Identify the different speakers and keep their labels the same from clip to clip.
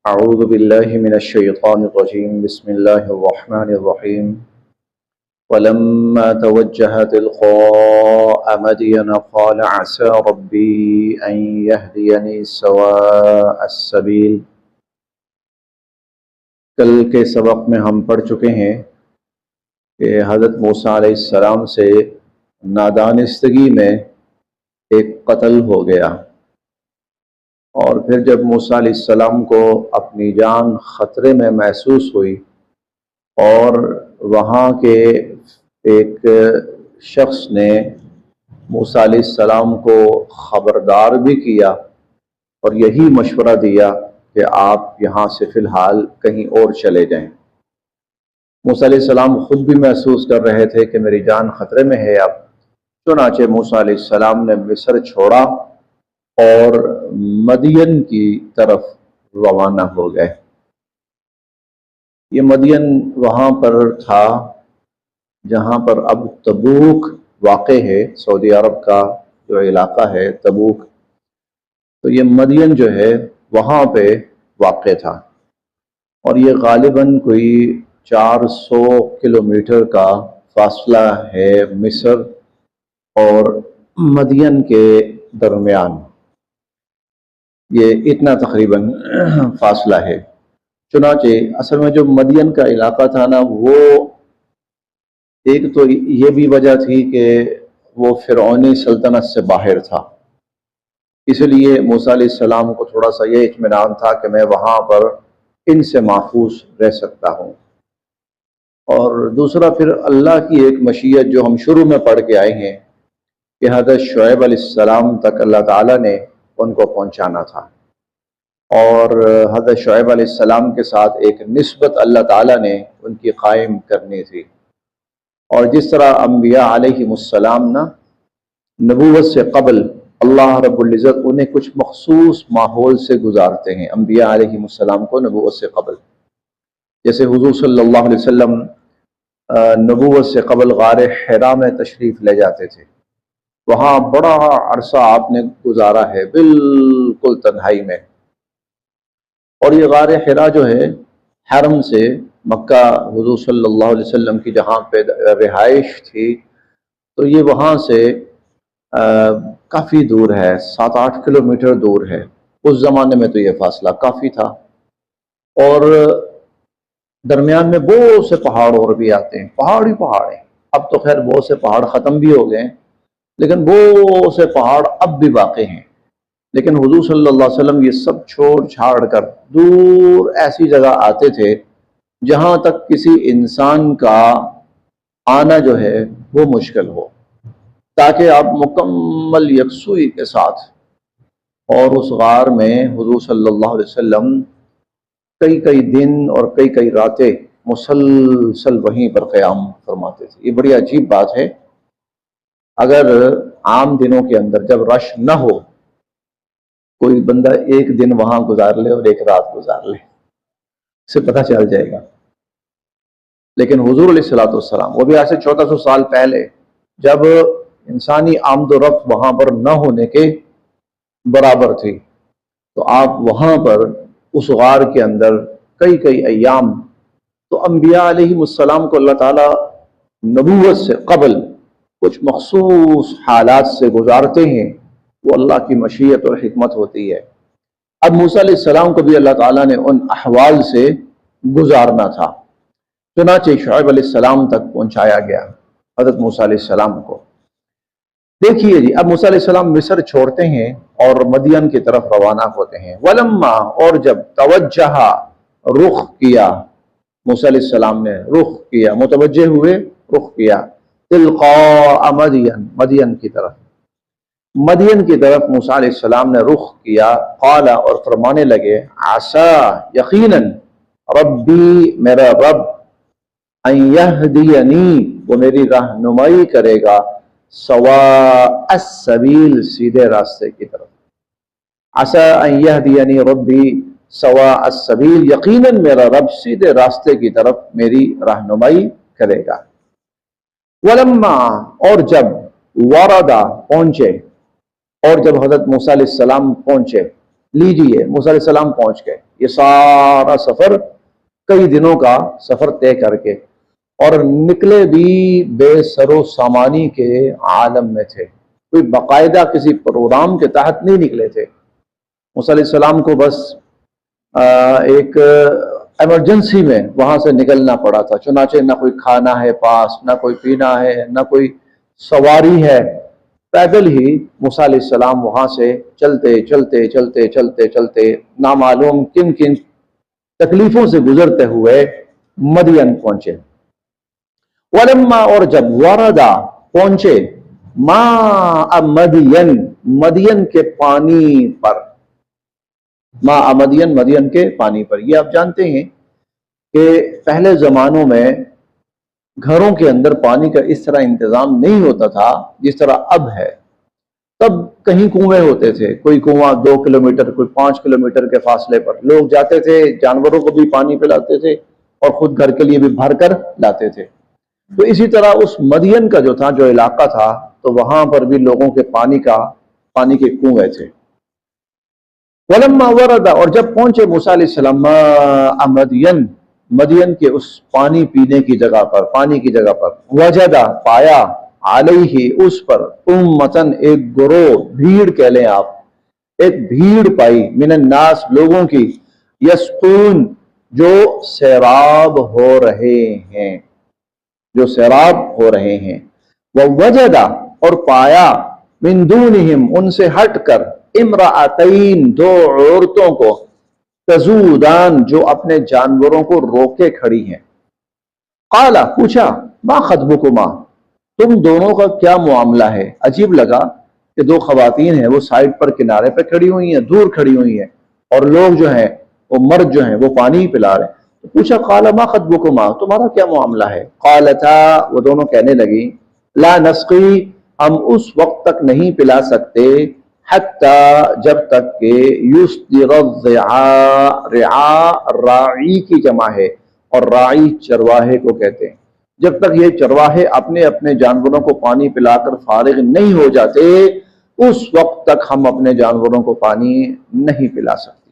Speaker 1: أعوذ بالله من الشيطان الرجيم بسم الله الرحمن الرحيم ولما توجه تلقاء مدين قال عسى ربي أن يهديني سواء السبيل۔ کل کے سبق میں ہم پڑھ چکے ہیں کہ حضرت موسیٰ علیہ السلام سے نادانستگی میں ایک قتل ہو گیا، اور پھر جب موسیٰ علیہ السلام کو اپنی جان خطرے میں محسوس ہوئی اور وہاں کے ایک شخص نے موسیٰ علیہ السلام کو خبردار بھی کیا اور یہی مشورہ دیا کہ آپ یہاں سے فی الحال کہیں اور چلے جائیں۔ موسیٰ علیہ السلام خود بھی محسوس کر رہے تھے کہ میری جان خطرے میں ہے اب، چنانچہ موسیٰ علیہ السلام نے مصر چھوڑا اور مدین کی طرف روانہ ہو گئے۔ یہ مدین وہاں پر تھا جہاں پر اب تبوک واقع ہے، سعودی عرب کا جو علاقہ ہے تبوک، تو یہ مدین جو ہے وہاں پہ واقع تھا، اور یہ غالباً کوئی 400 کلومیٹر کا فاصلہ ہے مصر اور مدین کے درمیان، یہ اتنا تقریباً فاصلہ ہے۔ چنانچہ اصل میں جو مدین کا علاقہ تھا نا، وہ ایک تو یہ بھی وجہ تھی کہ وہ فرعونی سلطنت سے باہر تھا، اس لیے موسیٰ علیہ السلام کو تھوڑا سا یہ اطمینان تھا کہ میں وہاں پر ان سے محفوظ رہ سکتا ہوں۔ اور دوسرا پھر اللہ کی ایک مشیت جو ہم شروع میں پڑھ کے آئے ہیں کہ حضرت شعیب علیہ السلام تک اللہ تعالیٰ نے ان کو پہنچانا تھا، اور حضرت شعیب علیہ السلام کے ساتھ ایک نسبت اللہ تعالیٰ نے ان کی قائم کرنی تھی۔ اور جس طرح انبیاء علیہ السلام نا نبوت سے قبل اللہ رب العزت انہیں کچھ مخصوص ماحول سے گزارتے ہیں، انبیاء علیہ السلام کو نبوت سے قبل، جیسے حضور صلی اللہ علیہ وسلم نبوت سے قبل غار حرا میں تشریف لے جاتے تھے، وہاں بڑا عرصہ آپ نے گزارا ہے بالکل تنہائی میں۔ اور یہ غار حرا جو ہے حرم سے مکہ حضور صلی اللہ علیہ وسلم کی جہاں پہ رہائش تھی، تو یہ وہاں سے کافی دور ہے، 7-8 کلومیٹر دور ہے۔ اس زمانے میں تو یہ فاصلہ کافی تھا، اور درمیان میں بہت سے پہاڑ اور بھی آتے ہیں، پہاڑ ہی پہاڑ ہیں۔ اب تو خیر بہت سے پہاڑ ختم بھی ہو گئے ہیں، لیکن بہت سے پہاڑ اب بھی باقی ہیں۔ لیکن حضور صلی اللہ علیہ وسلم یہ سب چھوڑ چھاڑ کر دور ایسی جگہ آتے تھے جہاں تک کسی انسان کا آنا جو ہے وہ مشکل ہو، تاکہ آپ مکمل یکسوئی کے ساتھ، اور اس غار میں حضور صلی اللہ علیہ وسلم کئی دن اور کئی راتیں مسلسل وہیں پر قیام فرماتے تھے۔ یہ بڑی عجیب بات ہے، اگر عام دنوں کے اندر جب رش نہ ہو، کوئی بندہ ایک دن وہاں گزار لے اور ایک رات گزار لے، اسے پتہ چل جائے گا۔ لیکن حضور علیہ الصلوۃ والسلام، وہ بھی آج سے 1400 سال پہلے، جب انسانی آمد و رفت وہاں پر نہ ہونے کے برابر تھی، تو آپ وہاں پر اس غار کے اندر کئی ایام، تو انبیاء علیہ السلام کو اللہ تعالیٰ نبوت سے قبل کچھ مخصوص حالات سے گزارتے ہیں، وہ اللہ کی مشیت اور حکمت ہوتی ہے۔ اب موسیٰ علیہ السلام کو بھی اللہ تعالیٰ نے ان احوال سے گزارنا تھا، چنانچہ شعیب علیہ السلام تک پہنچایا گیا حضرت موسیٰ علیہ السلام کو۔ دیکھیے جی، اب موسیٰ علیہ السلام مصر چھوڑتے ہیں اور مدین کی طرف روانہ ہوتے ہیں۔ ولما، اور جب توجہ، رخ کیا، موسیٰ علیہ السلام نے رخ کیا، متوجہ ہوئے، رخ کیا، تلقاء مدین، مدین کی طرف، مدین کی طرف موسیٰ علیہ السلام نے رخ کیا، قال، اور فرمانے لگے، عسا، یقیناً، ربی، میرا رب، ان یہدینی، وہ میری رہنمائی کرے گا، سواء السبیل، سیدھے راستے کی طرف۔ عسا ان یہدینی ربی سواء السبیل، یقیناً میرا رب سیدھے راستے کی طرف میری رہنمائی کرے گا۔ ولما، اور جب، وردا، پہنچے، اور جب حضرت موسیٰ علیہ السلام پہنچے، لیجئے موسیٰ علیہ السلام پہنچ گئے، یہ سارا سفر کئی دنوں کا سفر طے کر کے، اور نکلے بھی بے سر و سامانی کے عالم میں تھے، کوئی باقاعدہ کسی پروگرام کے تحت نہیں نکلے تھے۔ موسیٰ علیہ السلام کو بس ایک ایمرجنسی میں وہاں سے نکلنا پڑا تھا، چنانچہ نہ کوئی کھانا ہے پاس، نہ کوئی پینا ہے، نہ کوئی سواری ہے، پیدل ہی موسیٰ علیہ السلام وہاں سے چلتے چلتے چلتے چلتے چلتے نامعلوم کن کن تکلیفوں سے گزرتے ہوئے مدین پہنچے۔ ولما، اور جب وردا پہنچے، ماء مدین، مدین کے پانی پر، ماء مدین، مدین کے پانی پر۔ یہ آپ جانتے ہیں کہ پہلے زمانوں میں گھروں کے اندر پانی کا اس طرح انتظام نہیں ہوتا تھا جس طرح اب ہے۔ تب کہیں کنویں ہوتے تھے، کوئی کنواں 2 کلومیٹر، کوئی 5 کلومیٹر کے فاصلے پر، لوگ جاتے تھے، جانوروں کو بھی پانی پلاتے تھے اور خود گھر کے لیے بھی بھر کر لاتے تھے۔ تو اسی طرح اس مدین کا جو تھا، جو علاقہ تھا، تو وہاں پر بھی لوگوں کے پانی کے کنویں تھے۔ ولما ورد، اور جب پہنچے موسیٰ علیہ السلام مدین، مدین کے اس پانی پینے کی جگہ پر، پانی کی جگہ پر، وجدہ، پایا، علیہ، اس پر، امتن، ایک گروہ، بھیڑ کہہ لیں آپ، ایک بھیڑ پائی، من الناس، لوگوں کی، یسقون، جو سیراب ہو رہے ہیں، جو سیراب ہو رہے ہیں، ووجدہ، اور پایا، من دونہم، ان سے ہٹ کر، امرأتین، 2 عورتوں کو، تزودان، جو اپنے جانوروں کو روکے کھڑی ہیں۔ قالا، پوچھا، ما خطبکما، تم دونوں کا کیا معاملہ ہے؟ عجیب لگا کہ 2 خواتین ہیں، وہ سائڈ پر کنارے پہ کھڑی ہوئی ہیں، دور کھڑی ہوئی ہیں، اور لوگ جو ہیں وہ مرد جو ہیں وہ پانی پلا رہے ہیں۔ تو پوچھا، قال ما خطبکما، تمہارا کیا معاملہ ہے؟ قالتا، وہ دونوں کہنے لگی، لا نسقی، ہم اس وقت تک نہیں پلا سکتے، حتی، جب تک کہ یصدر الرعاء، رعاء راعی کی جمع ہے، اور راعی چرواہے کو کہتے ہیں، جب تک یہ چرواہے اپنے اپنے جانوروں کو پانی پلا کر فارغ نہیں ہو جاتے، اس وقت تک ہم اپنے جانوروں کو پانی نہیں پلا سکتے۔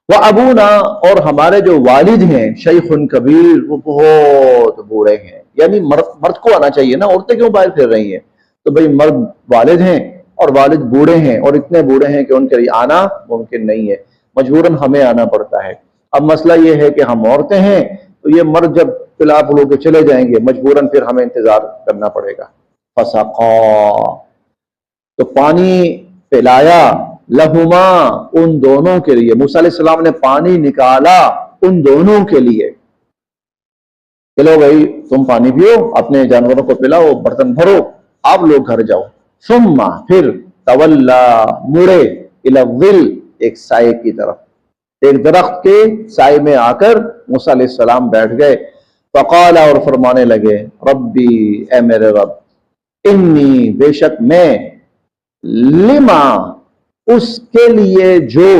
Speaker 1: وَأَبُونَا، اور ہمارے جو والد ہیں، شیخ کبیر، وہ بہت بوڑھے ہیں، یعنی مرد کو آنا چاہیے نا، عورتیں کیوں باہر پھر رہی ہیں؟ تو بھئی مرد والد ہیں، اور والد بوڑھے ہیں، اور اتنے بوڑھے ہیں کہ ان کے لیے آنا ممکن نہیں ہے، مجبوراً ہمیں آنا پڑتا ہے۔ اب مسئلہ یہ ہے کہ ہم عورتیں ہیں، تو یہ مرد جب پلا پلو کے چلے جائیں گے، مجبوراً پھر ہمیں انتظار کرنا پڑے گا۔ فَسَقَا، تو پانی پلایا، لہما، ان دونوں کے لیے، موسیٰ علیہ السلام نے پانی نکالا ان دونوں کے لیے، چلو بھائی تم پانی پیو، اپنے جانوروں کو پلاؤ، برتن بھرو، آپ لوگ گھر جاؤ۔ ثم، پھر، تولا، مڑے، الی الظل، ایک سائے کی طرف، ایک درخت کے سائے میں آ کر موسیٰ علیہ السلام بیٹھ گئے۔ فقال، اور فرمانے لگے، ربی، اے میرے رب، انی، بے شک میں، لما، اس کے لیے جو،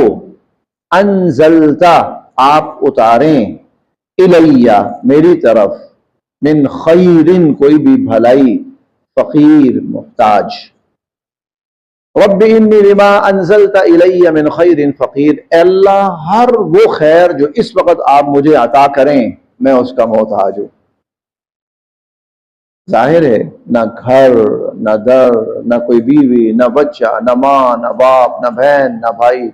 Speaker 1: انزلتا، آپ اتاریں، الیہ، میری طرف، من خیرن، کوئی بھی بھلائی، فقیر، محتاج، رب انی لما انزلت الی من خیر فقیر، اے اللہ ہر وہ خیر جو اس وقت آپ مجھے عطا کریں میں اس کا محتاج ہوں۔ ظاہر ہے نہ گھر، نہ در، نہ کوئی بیوی، نہ بچہ، نہ ماں، نہ باپ، نہ بہن، نہ بھائی،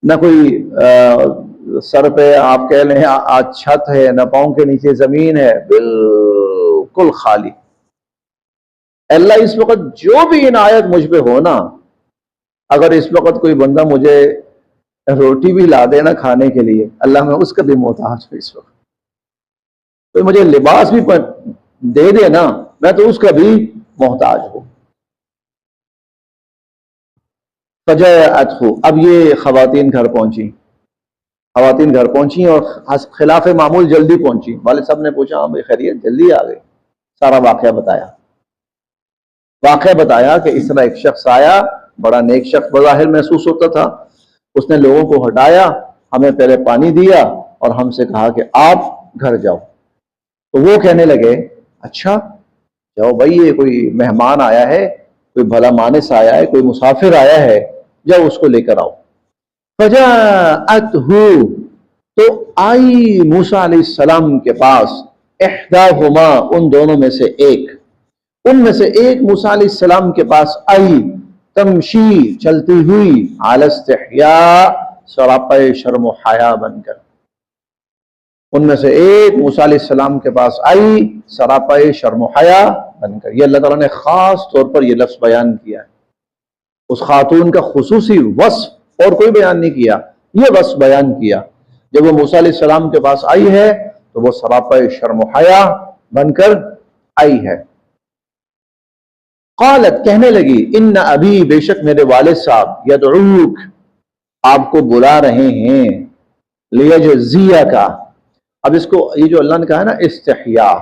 Speaker 1: نہ کوئی سر پہ آپ کہہ لیں آج چھت ہے، نہ پاؤں کے نیچے زمین ہے، بالکل خالی۔ اللہ اس وقت جو بھی عنایت مجھ پہ ہونا، اگر اس وقت کوئی بندہ مجھے روٹی بھی لا دینا کھانے کے لیے، اللہ میں اس کا بھی محتاج ہوں اس وقت۔ کوئی مجھے لباس بھی دے دے نا، میں تو اس کا بھی محتاج ہوں۔ فجاءته، اب یہ خواتین گھر پہنچی، خواتین گھر پہنچی اور خلاف معمول جلدی پہنچی۔ والد صاحب نے پوچھا، ہاں بھائی خیریت، جلدی آ گئے؟ سارا واقعہ بتایا کہ اس طرح ایک شخص آیا، بڑا نیک شخص بظاہر محسوس ہوتا تھا، اس نے لوگوں کو ہٹایا، ہمیں پہلے پانی دیا اور ہم سے کہا کہ آپ گھر جاؤ۔ تو وہ کہنے لگے، اچھا جاؤ بھائی، یہ کوئی مہمان آیا ہے، کوئی بھلا مانس آیا ہے، کوئی مسافر آیا ہے جاؤ اس کو لے کر آؤ. فجاءتہ، تو آئی موسیٰ علیہ السلام کے پاس، احداہما، ان دونوں میں سے ایک، ان میں سے ایک موسیٰ علیہ السلام کے پاس آئی، تمشی، چلتی ہوئی، علی استحیاء، سراپے شرم و حیا بن کر. ان میں سے ایک موسیٰ علیہ السلام کے پاس آئی سراپے شرم و حیا بن کر. یہ اللہ تعالیٰ نے خاص طور پر یہ لفظ بیان کیا ہے. اس خاتون کا خصوصی وصف اور کوئی بیان نہیں کیا، یہ وصف بیان کیا. جب وہ موسیٰ علیہ السلام کے پاس آئی ہے تو وہ سراپے شرم و حیا بن کر آئی ہے. قالت، کہنے لگی، ان ابی، بے شک میرے والد صاحب، یدعوک، آپ کو بلا رہے ہیں، لیجزیک. اب اس کو، یہ جو اللہ نے کہا ہے نا استحیاء،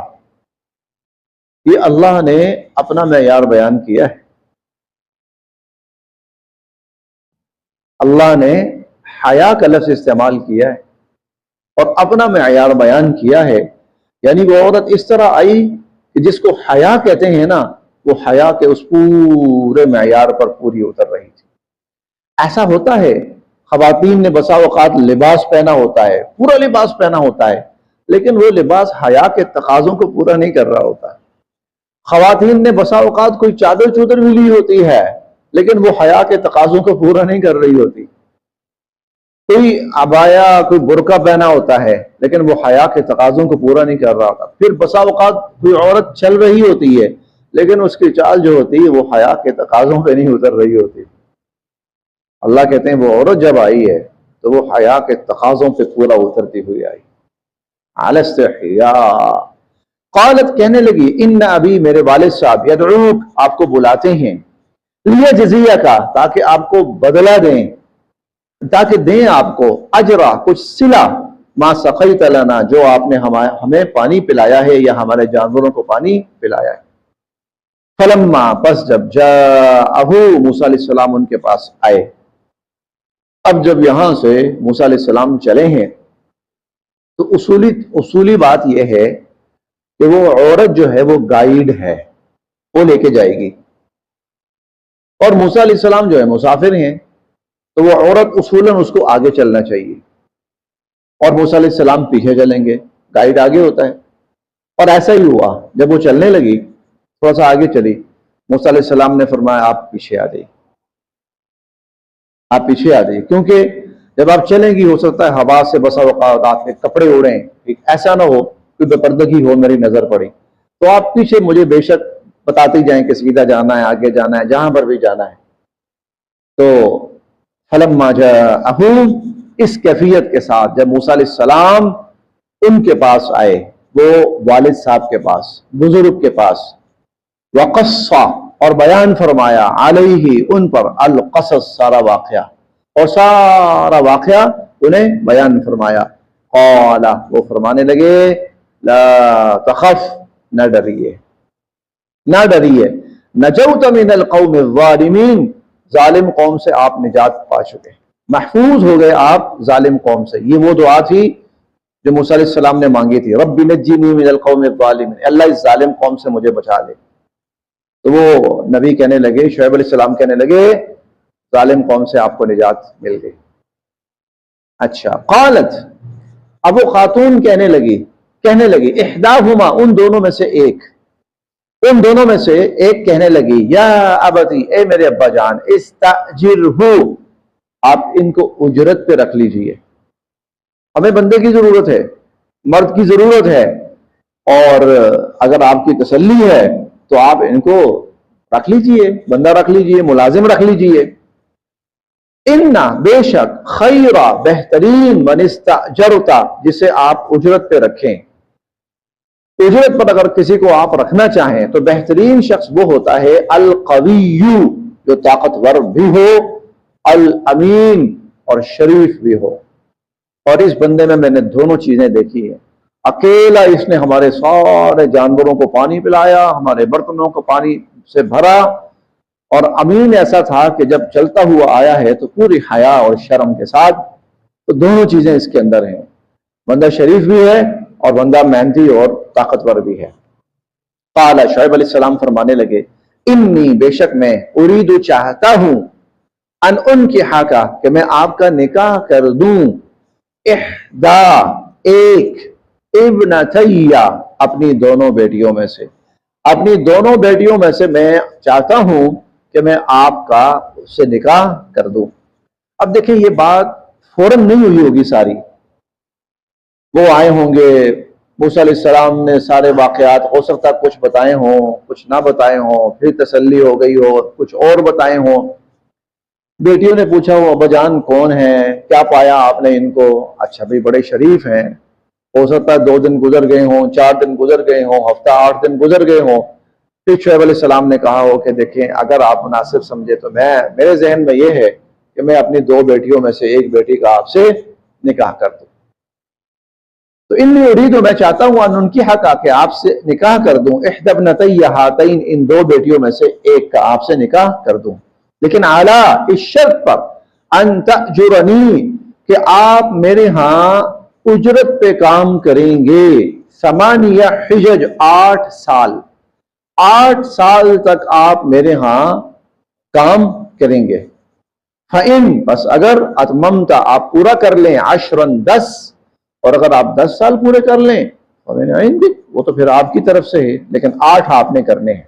Speaker 1: یہ اللہ نے اپنا معیار بیان کیا ہے. اللہ نے حیا کا لفظ استعمال کیا ہے اور اپنا معیار بیان کیا ہے. یعنی وہ عورت اس طرح آئی کہ جس کو حیا کہتے ہیں نا، وہ حیا کے اس پورے معیار پر پوری اتر رہی تھی. ایسا ہوتا ہے، خواتین نے بسا اوقات لباس پہنا ہوتا ہے، پورا لباس پہنا ہوتا ہے، لیکن وہ لباس حیا کے تقاضوں کو پورا نہیں کر رہا ہوتا. خواتین نے بسا اوقات کوئی چادر چودر بھی لی ہوتی ہے، لیکن وہ حیا کے تقاضوں کو پورا نہیں کر رہی ہوتی. کوئی عبایا، کوئی برقع پہنا ہوتا ہے، لیکن وہ حیا کے تقاضوں کو پورا نہیں کر رہا ہوتا. پھر بسا اوقات کوئی عورت چل رہی ہوتی ہے، لیکن اس کی چال جو ہوتی ہے وہ حیا کے تقاضوں پہ نہیں اتر رہی ہوتی. اللہ کہتے ہیں وہ عورت جب آئی ہے تو وہ حیا کے تقاضوں پہ پورا اترتی ہوئی آئی. علی استحیاء. قالت، کہنے لگی، ان ابی، میرے والد صاحب، یدعوک، آپ کو بلاتے ہیں، لیجزیک، تاکہ آپ کو بدلہ دیں، تاکہ دیں آپ کو، اجرا، کچھ صلہ، ما سقیت لنا، جو آپ نے ہمیں پانی پلایا ہے یا ہمارے جانوروں کو پانی پلایا ہے. فلما، پس جب، جاءہ، موسیٰ علیہ السلام ان کے پاس آئے. اب جب یہاں سے موسیٰ علیہ السلام چلے ہیں تو اصولی بات یہ ہے کہ وہ عورت جو ہے وہ گائیڈ ہے، وہ لے کے جائے گی، اور موسیٰ علیہ السلام جو ہے مسافر ہیں، تو وہ عورت اصولاً اس کو آگے چلنا چاہیے، اور موسیٰ علیہ السلام پیچھے چلیں گے، گائیڈ آگے ہوتا ہے. اور ایسا ہی ہوا، جب وہ چلنے لگی، تھوڑا سا آگے چلی، موسیٰ علیہ السلام نے فرمایا آپ پیچھے آ جائیے، آپ پیچھے آ جائیے، کیونکہ جب آپ چلیں گی ہو سکتا ہے ہوا سے بسا اوقات آپ کے کپڑے اڑیں، ایسا نہ ہو کہ بے پردگی ہو، میری نظر پڑی، تو آپ پیچھے مجھے بے شک بتاتے جائیں کہ سیدھا جانا ہے، آگے جانا ہے، جہاں پر بھی جانا ہے. تو فلما جاءہ، اس کیفیت کے ساتھ جب موسیٰ علیہ السلام ان کے پاس آئے، وہ والد صاحب کے پاس، بزرگ کے پاس، وقص، اور بیان فرمایا، علیہ، ان پر، القصص، سارا واقعہ، اور سارا واقعہ انہیں بیان فرمایا. قال، وہ فرمانے لگے، لا تخف، نہ ڈریے، نہ ڈریے، نجوت من القوم الظالمین، ظالم قوم سے آپ نجات پا چکے، محفوظ ہو گئے آپ ظالم قوم سے. یہ وہ دعا تھی جو موسیٰ علیہ السلام نے مانگی تھی، رب نجنی من القوم الظالمین، اللہ اس ظالم قوم سے مجھے بچا لے. تو وہ نبی کہنے لگے، شعیب علیہ السلام کہنے لگے، ظالم قوم سے آپ کو نجات مل گئی. اچھا. قالت، اب وہ خاتون کہنے لگی، احداہما، ان دونوں میں سے ایک کہنے لگی، یا ابتی، اے میرے ابا جان، استاجرہ، آپ ان کو اجرت پہ رکھ لیجئے. ہمیں بندے کی ضرورت ہے، مرد کی ضرورت ہے، اور اگر آپ کی تسلی ہے تو آپ ان کو رکھ لیجئے، بندہ رکھ لیجئے، ملازم رکھ لیجئے. اِنَّ، بے شک، خیر، بہترین، من استاجرتا، جسے آپ اجرت پہ رکھیں. اجرت پر اگر کسی کو آپ رکھنا چاہیں تو بہترین شخص وہ ہوتا ہے القوی، جو طاقتور بھی ہو، الامین، اور شریف بھی ہو. اور اس بندے میں نے دونوں چیزیں دیکھی ہیں. اکیلا اس نے ہمارے سارے جانوروں کو پانی پلایا، ہمارے برتنوں کو پانی سے بھرا، اور امین ایسا تھا کہ جب چلتا ہوا آیا ہے تو پوری حیا اور شرم کے ساتھ. تو دونوں چیزیں اس کے اندر ہیں، بندہ شریف بھی ہے اور بندہ محنتی اور طاقتور بھی ہے. قال، شعیب علیہ السلام فرمانے لگے، انی، بے شک میں، اريد، چاہتا ہوں، ان انکحا کا کہ میں آپ کا نکاح کر دوں، احدا ایک، ابنتیا اپنی دونوں بیٹیوں میں سے، اپنی دونوں بیٹیوں میں سے میں چاہتا ہوں کہ میں آپ کا اس سے نکاح کر دوں۔ اب دیکھیں یہ بات فوراً نہیں ہوئی ہوگی ساری، وہ آئے ہوں گے، موسیٰ علیہ السلام نے سارے واقعات ہو سکتا کچھ بتائے ہوں کچھ نہ بتائے ہوں، پھر تسلی ہو گئی ہو کچھ اور بتائے ہوں، بیٹیوں نے پوچھا ہو ابا جان کون ہے، کیا پایا آپ نے ان کو، اچھا بھی بڑے شریف ہیں، ہو سکتا ہے 2 دن گزر گئے ہوں، 4 دن گزر گئے ہوں، ہفتہ 8 دن گزر گئے ہوں، پھر شعیب علیہ السلام نے کہا ہو کہ دیکھیں اگر آپ مناسب سمجھے تو میرے ذہن میں یہ ہے کہ میں اپنی 2 بیٹیوں میں سے ایک بیٹی کا آپ سے نکاح کر دوں، تو انی اريد میں چاہتا ہوں ان انکحا کا کہ آپ سے نکاح کر دوں، احدی ابنتی ہاتین ان 2 بیٹیوں میں سے ایک کا آپ سے نکاح کر دوں، لیکن اعلیٰ اس شرط پر ان تأجرنی کہ آپ میرے ہاں اجرت پہ کام کریں گے، 8 حجج 8 سال، 8 سال تک آپ میرے ہاں کام کریں گے، فَإِن بس اگر اتممت آپ پورا کر لیں، 10 10 اور اگر آپ 10 سال پورے کر لیں فَمِنْ عِنْدِكَ وہ تو پھر آپ کی طرف سے ہے، لیکن 8 آپ نے کرنے ہیں،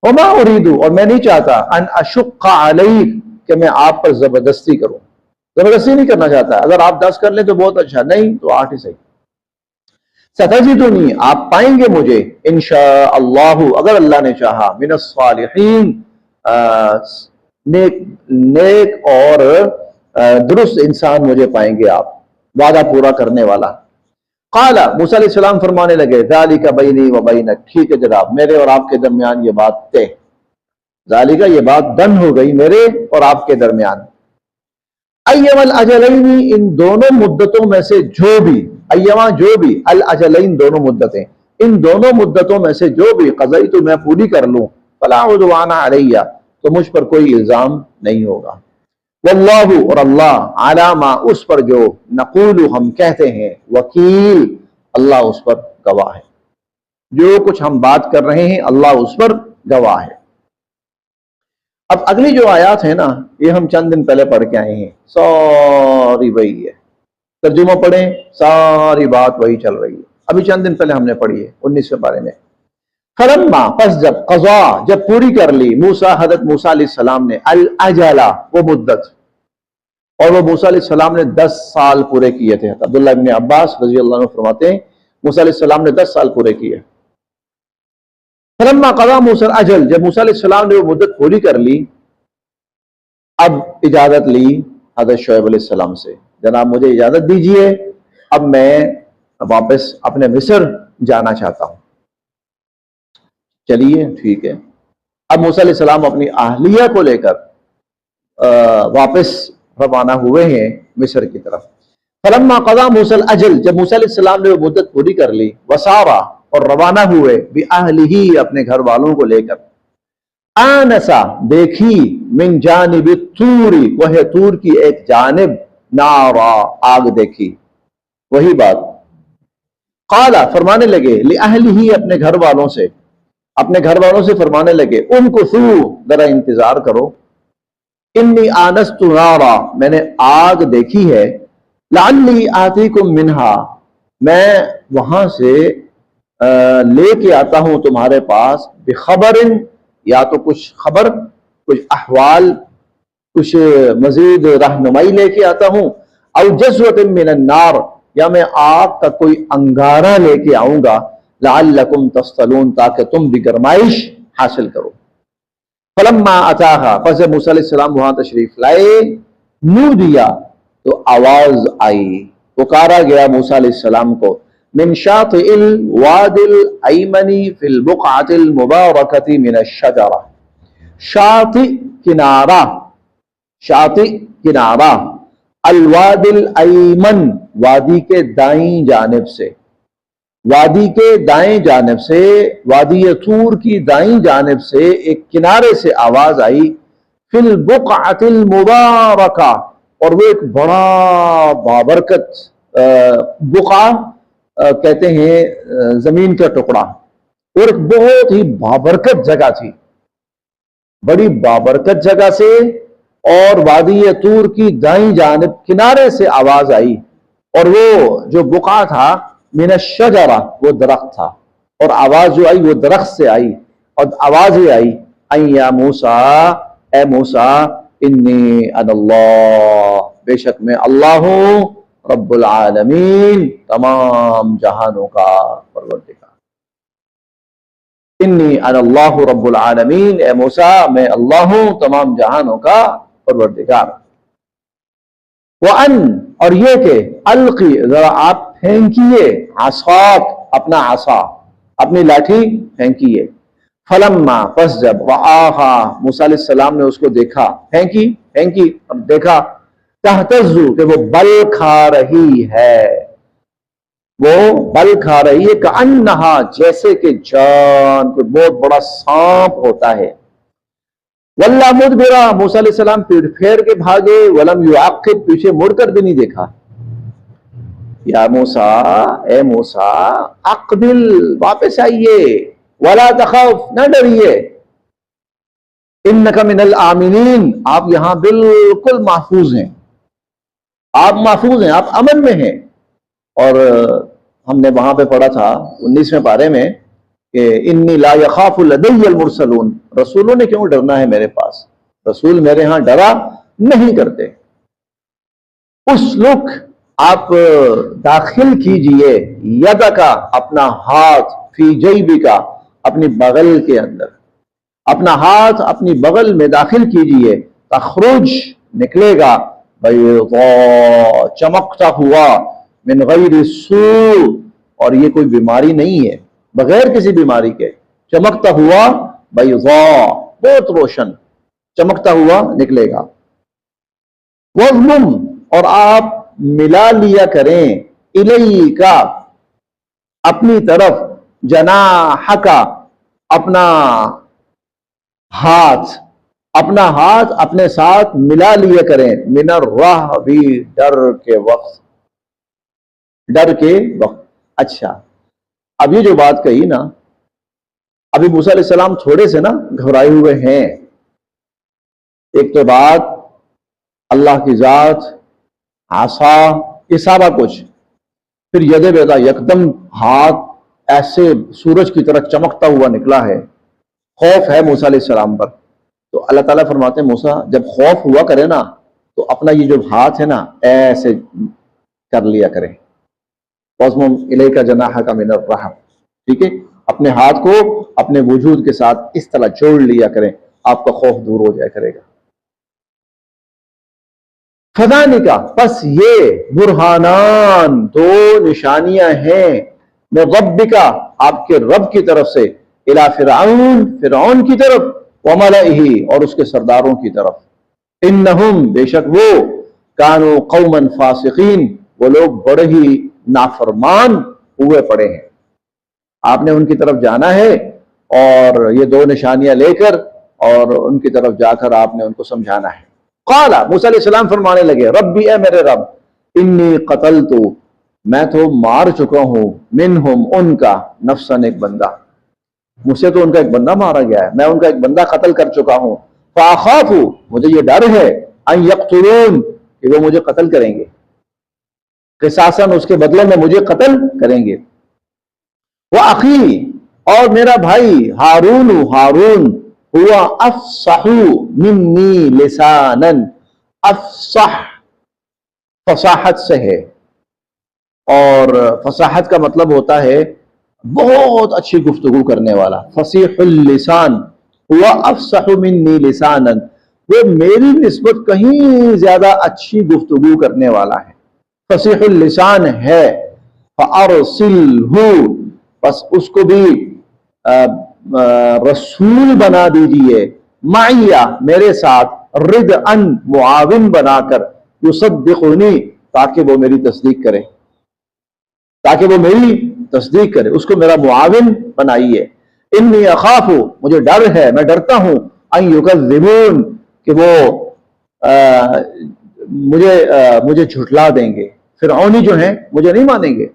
Speaker 1: وَمَا أُرِيدُ اور میں نہیں چاہتا ان اشق علیک کہ میں آپ پر زبردستی کروں، زبردستی نہیں کرنا چاہتا، اگر آپ 10 کر لیں تو بہت اچھا، نہیں تو 8 ہی صحیح، ستجدنی آپ پائیں گے مجھے انشاءاللہ اگر اللہ نے چاہا، من الصالحین نیک اور درست انسان مجھے پائیں گے آپ، وعدہ پورا کرنے والا۔ قال موسیٰ علیہ السلام فرمانے لگے ذالک بینی و بینک ٹھیک ہے جناب میرے اور آپ کے درمیان یہ بات طے، ذالک یہ بات ڈن ہو گئی میرے اور آپ کے درمیان، ایما الاجلین ان دونوں مدتوں میں سے جو بھی، ایما جو بھی، الاجلین دونوں مدتیں، ان دونوں مدتوں میں سے جو بھی قضیت میں پوری کر لوں، فلا عدوان علیہ تو مجھ پر کوئی الزام نہیں ہوگا، واللہ اور اللہ علی ما اس پر جو نقول ہم کہتے ہیں، وکیل اللہ اس پر گواہ ہے، جو کچھ ہم بات کر رہے ہیں اللہ اس پر گواہ ہے۔ اب اگلی جو آیات ہیں نا یہ ہم چند دن پہلے پڑھ کے آئے ہیں، ساری وہی ہے، ترجمہ پڑھیں ساری بات وہی چل رہی ہے، ابھی چند دن پہلے ہم نے پڑھی ہے 19 بارے میں، فلما پس جب قضا جب پوری کر لی موسیٰ حضرت موسیٰ علیہ السلام نے الاجلا وہ مدت، اور وہ موسیٰ علیہ السلام نے 10 سال پورے کیے تھے، عبداللہ ابن عباس رضی اللہ عنہ فرماتے ہیں موسیٰ علیہ السلام نے 10 سال پورے کیے، فلما قضا موسیٰ الاجل جب موسیٰ علیہ السلام نے وہ مدت پوری کر لی، اب اجازت لی حضرت شعیب علیہ السلام سے، جناب مجھے اجازت دیجئے اب میں واپس اپنے مصر جانا چاہتا ہوں، چلیے ٹھیک ہے، اب موسیٰ علیہ السلام اپنی اہلیہ کو لے کر واپس روانہ ہوئے ہیں مصر کی طرف، فلما قضا موسیٰ الاجل جب موسیٰ علیہ السلام نے وہ مدت پوری کر لی، وسارا اور روانہ ہوئے بأہلہ اپنے گھر والوں کو لے کر، آنسا دیکھی من جانب الطوری کوہ طور کی ایک جانب، نارا آگ دیکھی، وہی بات، قال فرمانے لگے لأہلہ اپنے گھر والوں سے فرمانے لگے امکثوا ذرا انتظار کرو، انی آنست نارا میں نے آگ دیکھی ہے، لعلی آتیکم منہا میں وہاں سے لے کے آتا ہوں تمہارے پاس، بخبر یا تو کچھ خبر کچھ احوال کچھ مزید رہنمائی لے کے آتا ہوں، او جزوۃ من النار یا میں آگ کا کوئی انگارہ لے کے آؤں گا، لعلکم تصطلون تاکہ تم بھی گرمائش حاصل کرو، فلما اتاہا پس جب موسیٰ علیہ السلام وہاں تشریف لائے، نودیا تو آواز آئی، پکارا گیا موسیٰ علیہ السلام کو، من شاطئ الوادی الایمنی فی البقعۃ المبارکۃ من الشجرہ، شاطئ کنارہ، الوادی الایمن وادی کے دائیں جانب سے، وادی کے دائیں جانب سے، وادی طور کی دائیں جانب سے ایک کنارے سے آواز آئی، فی البقعۃ المبارکہ اور وہ ایک بڑا بابرکت بقعہ کہتے ہیں زمین کا ٹکڑا، اور ایک بہت ہی بابرکت جگہ تھی، بڑی بابرکت جگہ سے اور وادی طور کی دائیں جانب کنارے سے آواز آئی، اور وہ جو بقعہ تھا من الشجرہ وہ درخت تھا، اور آواز جو آئی وہ درخت سے آئی، اور آواز یہ آئی ان یا موسیٰ، اے موسیٰ، انی انا اللہ، بے شک میں اللہ ہوں، رب العالمین، تمام جہانوں کا پروردگار۔ انی انا اللہ رب العالمین، اے موسیٰ میں اللہ ہوں، تمام جہانوں کا پروردگار۔ وَأَن، اور یہ کہ القی، ذرا آپ پھینکیے، عصاک، اپنا عصا، اپنی لاٹھی پھینکیے۔ فلما، پس جب، رآہا، موسیٰ علیہ السلام نے اس کو دیکھا، پھینکی اور دیکھا، تہتز، کہ وہ بل کھا رہی ہے، وہ بل کھا رہی ہے، کأنہا، جیسے کہ جان، کوئی بہت بڑا سانپ ہوتا ہے۔ وَلَّا مُدْبِرًا، موسیٰ علیہ السلام پیٹ پھیر کے بھاگے، وَلَمْ يُعَقِّبْ، پیچھے مڑ کر بھی نہیں دیکھا۔ یا موسیٰ، اے موسیٰ، اقبل، واپس آئیے، وَلَا تَخَفْ، نہ ڈریے، إِنَّكَ مِنَ الْآمِنِينَ، آپ یہاں بالکل محفوظ ہیں، آپ محفوظ ہیں، آپ امن میں ہیں۔ اور ہم نے وہاں پہ پڑھا تھا 19ویں پارے میں کہ انی لا یخاف لدی المرسلون، رسولوں نے کیوں ڈرنا ہے میرے پاس، رسول میرے ہاں ڈرا نہیں کرتے۔ اسلک، آپ داخل کیجئے، یدکا، اپنا ہاتھ، فی جیبکا، اپنی بغل کے اندر، اپنا ہاتھ اپنی بغل میں داخل کیجئے، تخرج، نکلے گا، بیضاء، چمکتا ہوا، من غیر سوء، اور یہ کوئی بیماری نہیں ہے، بغیر کسی بیماری کے، چمکتا ہوا، بیضاء، بہت روشن، چمکتا ہوا نکلے گا۔ وَضْمُمْ، اور آپ ملا لیا کریں، الیکا، اپنی طرف، جناحکا، اپنا ہاتھ، اپنے ساتھ ملا لیا کریں، من الرہب، ڈر کے وقت۔ اچھا، اب یہ جو بات کہی نا، ابھی موسیٰ علیہ السلام تھوڑے سے نا گھبرائے ہوئے ہیں۔ ایک تو بات اللہ کی ذات، عصا، یہ سارا کچھ، پھر ید بیضا، یکدم ہاتھ ایسے سورج کی طرح چمکتا ہوا نکلا ہے، خوف ہے موسیٰ علیہ السلام پر۔ تو اللہ تعالیٰ فرماتے ہیں موسیٰ جب خوف ہوا کرے نا تو اپنا یہ جو ہاتھ ہے نا ایسے کر لیا کرے، وَضْمُمْ إِلَيْكَ جَنَاحَكَ مِنَ الرَّحْبِ، ٹھیک ہے، اپنے ہاتھ کو اپنے وجود کے ساتھ اس طرح جوڑ لیا کریں، آپ کا خوف دور ہو جایا کرے گا۔ فَذَلِكَ، پس یہ، برہانان، دو نشانیاں ہیں، میں ربک، آپ کے رب کی طرف سے، الی فرعون، فرعون کی طرف، وملئہ، اور اس کے سرداروں کی طرف، انہم، بے شک وہ، کانوا قوما فاسقین، وہ لوگ بڑے ہی نافرمان ہوئے پڑے ہیں۔ آپ نے ان کی طرف جانا ہے اور یہ دو نشانیاں لے کر، اور ان کی طرف جا کر آپ نے ان کو سمجھانا ہے۔ قال، موسیٰ علیہ السلام فرمانے لگے، ربی، اے میرے رب، انی قتلت، میں تو مار چکا ہوں، منہم، ان کا، نفسن، ایک بندہ، مجھ سے تو ان کا ایک بندہ مارا گیا ہے، میں ان کا ایک بندہ قتل کر چکا ہوں، فاخاف، مجھے یہ ڈر ہے، ان یقتلون، کہ وہ مجھے قتل کریں گے، قصاصاً، اس کے بدلے میں مجھے قتل کریں گے۔ وَأَخِي، اور میرا بھائی ہارون، ہارون، ہوا افصح منی لسانا، افصح فصاحت سے ہے، اور فصاحت کا مطلب ہوتا ہے بہت اچھی گفتگو کرنے والا، فصیح اللسان، ہوا افصح منی لسانا، وہ میری نسبت کہیں زیادہ اچھی گفتگو کرنے والا ہے، فصیح اللسان ہے۔ فَأَرْسِلْهُ، بس اس کو بھی رسول بنا دیجئے، معیہ، میرے ساتھ، ردعن، معاون بنا کر، یصدقنی، تاکہ وہ میری تصدیق کرے، اس کو میرا معاون بنائیے۔ انی اخاف، مجھے ڈر ہے، میں ڈرتا ہوں، ان یکذبون، کہ وہ مجھے جھٹلا دیں گے، فرعونی جو ہیں مجھے نہیں مانیں گے،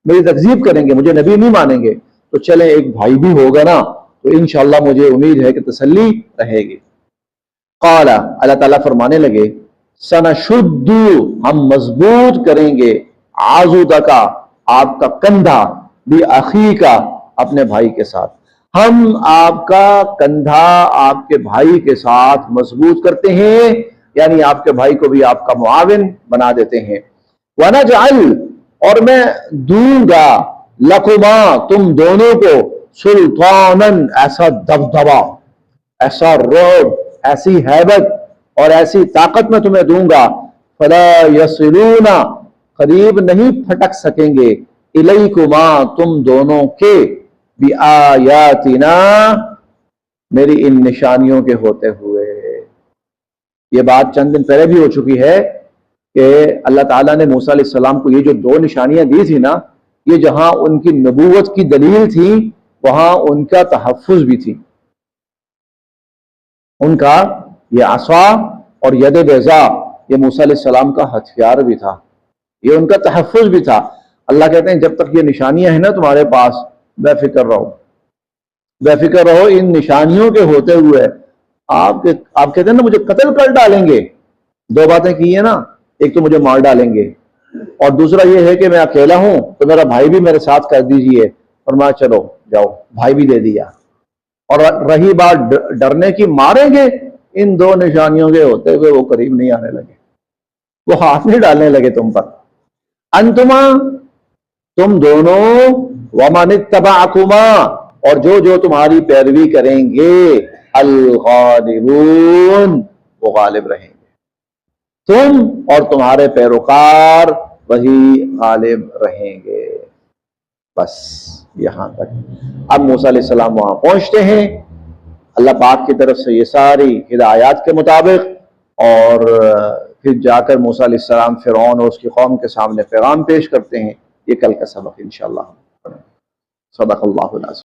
Speaker 1: میری تکذیب کریں گے، مجھے نبی نہیں مانیں گے، تو چلیں ایک بھائی بھی ہوگا نا، تو انشاءاللہ مجھے امید ہے کہ تسلی رہے گی۔ قال اللہ تعالیٰ فرمانے لگے سنشدو ہم مضبوط کریں گے عضدک آپ کا کندھا بأخیک اپنے بھائی کے ساتھ، ہم آپ کا کندھا آپ کے بھائی کے ساتھ مضبوط کرتے ہیں، یعنی آپ کے بھائی کو بھی آپ کا معاون بنا دیتے ہیں۔ وَنَجْعَلْ اور میں دوں گا لَكُمَا تم دونوں کو سلطاناً ایسا دبدبا، ایسا رعب، ایسی ہیبت اور ایسی طاقت میں تمہیں دوں گا، فَلَا يَصِلُونَ قریب نہیں پھٹک سکیں گے، الیکما تم دونوں کے، بآیاتنا میری ان نشانیوں کے ہوتے ہوئے۔ یہ بات چند دن پہلے بھی ہو چکی ہے کہ اللہ تعالیٰ نے موسیٰ علیہ السلام کو یہ جو 2 نشانیاں دی تھی نا، یہ جہاں ان کی نبوت کی دلیل تھی وہاں ان کا تحفظ بھی تھی، ان کا یہ عصا اور ید بیضا یہ موسیٰ علیہ السلام کا ہتھیار بھی تھا، یہ ان کا تحفظ بھی تھا۔ اللہ کہتے ہیں جب تک یہ نشانیاں ہیں نا تمہارے پاس، بے فکر رہو، بے فکر رہو ان نشانیوں کے ہوتے ہوئے۔ آپ کہتے ہیں نا مجھے قتل کر ڈالیں گے، 2 باتیں کی ہیں نا، ایک تو مجھے مار ڈالیں گے اور دوسرا یہ ہے کہ میں اکیلا ہوں تو میرا بھائی بھی میرے ساتھ کر دیجئے، اور میں چلو جاؤ، بھائی بھی دے دیا۔ اور رہی بات ڈرنے کی، ماریں گے، ان 2 نشانیوں کے ہوتے ہوئے وہ قریب نہیں آنے لگے، وہ ہاتھ نہیں ڈالنے لگے تم پر۔ انتما تم دونوں، ومن اتبعکما اور جو تمہاری پیروی کریں گے، الغالبون وہ غالب رہیں گے، تم اور تمہارے پیروکار وہی غالب رہیں گے۔ بس یہاں تک۔ اب موسیٰ علیہ السلام وہاں پہنچتے ہیں اللہ پاک کی طرف سے یہ ساری ہدایات کے مطابق، اور پھر جا کر موسیٰ علیہ السلام فرعون اور اس کی قوم کے سامنے پیغام پیش کرتے ہیں۔ یہ کل کا سبق انشاءاللہ۔ صدق اللہ العظیم۔